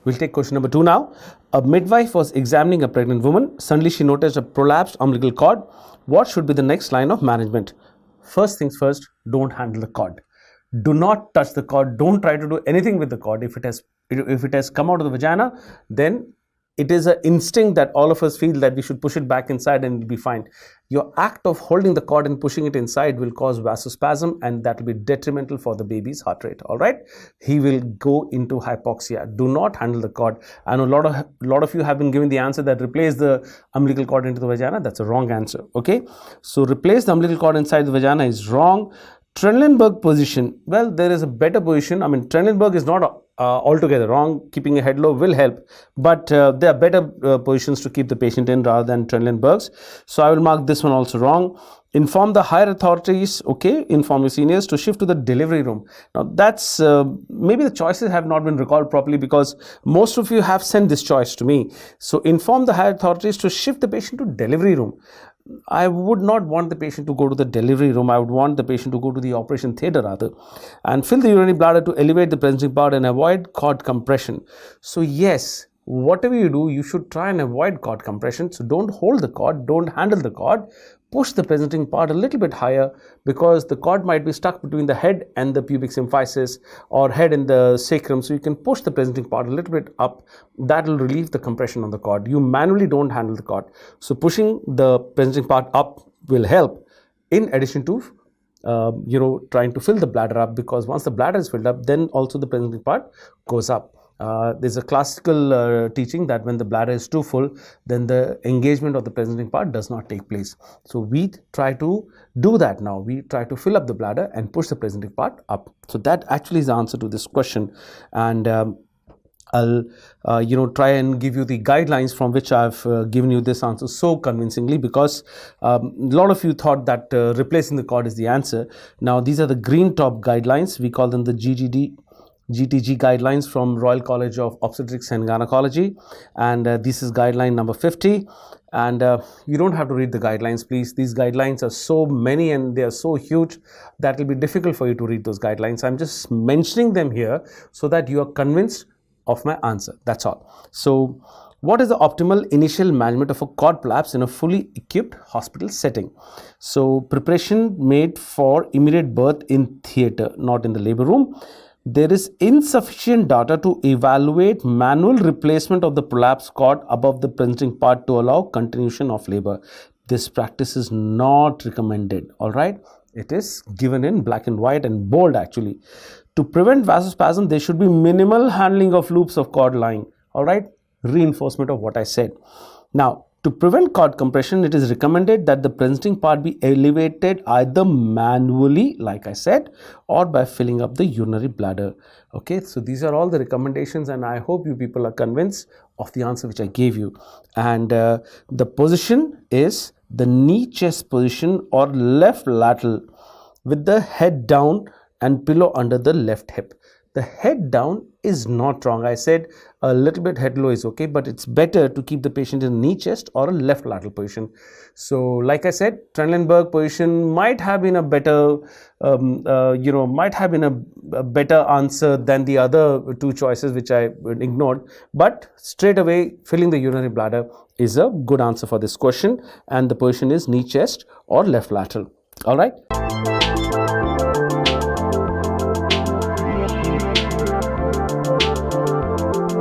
We'll take question number 2 now. A midwife was examining a pregnant woman. Suddenly she noticed a prolapsed umbilical cord. What should be the next line of management? First things first, don't handle the cord. Do not touch the cord. Don't try to do anything with the cord. If it has come out of the vagina, then it is an instinct that all of us feel that we should push it back inside and it'll be fine. Your act of holding the cord and pushing it inside will cause vasospasm, and that will be detrimental for the baby's heart rate. All right, he will go into hypoxia. Do not handle the cord. I know a lot of you have been given the answer that replace the umbilical cord into the vagina. That's a wrong answer. Okay, so replace the umbilical cord inside the vagina is wrong. Trendelenburg position, well, there is a better position. I mean, Trendelenburg is not altogether wrong. Keeping a head low will help, but there are better positions to keep the patient in rather than Trendelenburg's. So I will mark this one also wrong. Inform the higher authorities, okay, inform your seniors to shift to the delivery room. Now that's, maybe the choices have not been recalled properly because most of you have sent this choice to me. So inform the higher authorities to shift the patient to delivery room. I would not want the patient to go to the delivery room. I would want the patient to go to the operation theatre rather, and fill the urinary bladder to elevate the presenting part and avoid cord compression. So yes, whatever you do, you should try and avoid cord compression. So don't hold the cord, don't handle the cord. Push the presenting part a little bit higher, because the cord might be stuck between the head and the pubic symphysis or head and the sacrum. So you can push the presenting part a little bit up. That will relieve the compression on the cord. You manually don't handle the cord. So pushing the presenting part up will help, in addition to trying to fill the bladder up, because once the bladder is filled up, then also the presenting part goes up. There's a classical teaching that when the bladder is too full, then the engagement of the presenting part does not take place. So we try to do that now. We try to fill up the bladder and push the presenting part up. So that actually is the answer to this question. And I'll try and give you the guidelines from which I've given you this answer so convincingly, because a lot of you thought that replacing the cord is the answer. Now these are the green top guidelines. We call them the GTG guidelines from Royal College of Obstetrics and Gynecology, and this is guideline number 50. And you don't have to read the guidelines, please. These guidelines are so many and they are so huge that it will be difficult for you to read those guidelines. I'm just mentioning them here so that you are convinced of my answer. That's all. So what is the optimal initial management of a cord prolapse in a fully equipped hospital setting? So preparation made for immediate birth in theatre, not in the labor room. There is insufficient data to evaluate manual replacement of the prolapsed cord above the presenting part to allow continuation of labor. This practice is not recommended. All right, it is given in black and white and bold actually. To prevent vasospasm, there should be minimal handling of loops of cord line. All right, reinforcement of what I said. Now, to prevent cord compression, it is recommended that the presenting part be elevated either manually, like I said, or by filling up the urinary bladder. Okay, so these are all the recommendations, and I hope you people are convinced of the answer which I gave you. And the position is the knee chest position or left lateral, with the head down and pillow under the left hip. The head down is not wrong. I said a little bit head low is okay, but it's better to keep the patient in knee chest or a left lateral position. So like I said, Trendelenburg position might have been a better, a better answer than the other two choices which I ignored. But straight away, filling the urinary bladder is a good answer for this question, and the position is knee chest or left lateral. All right.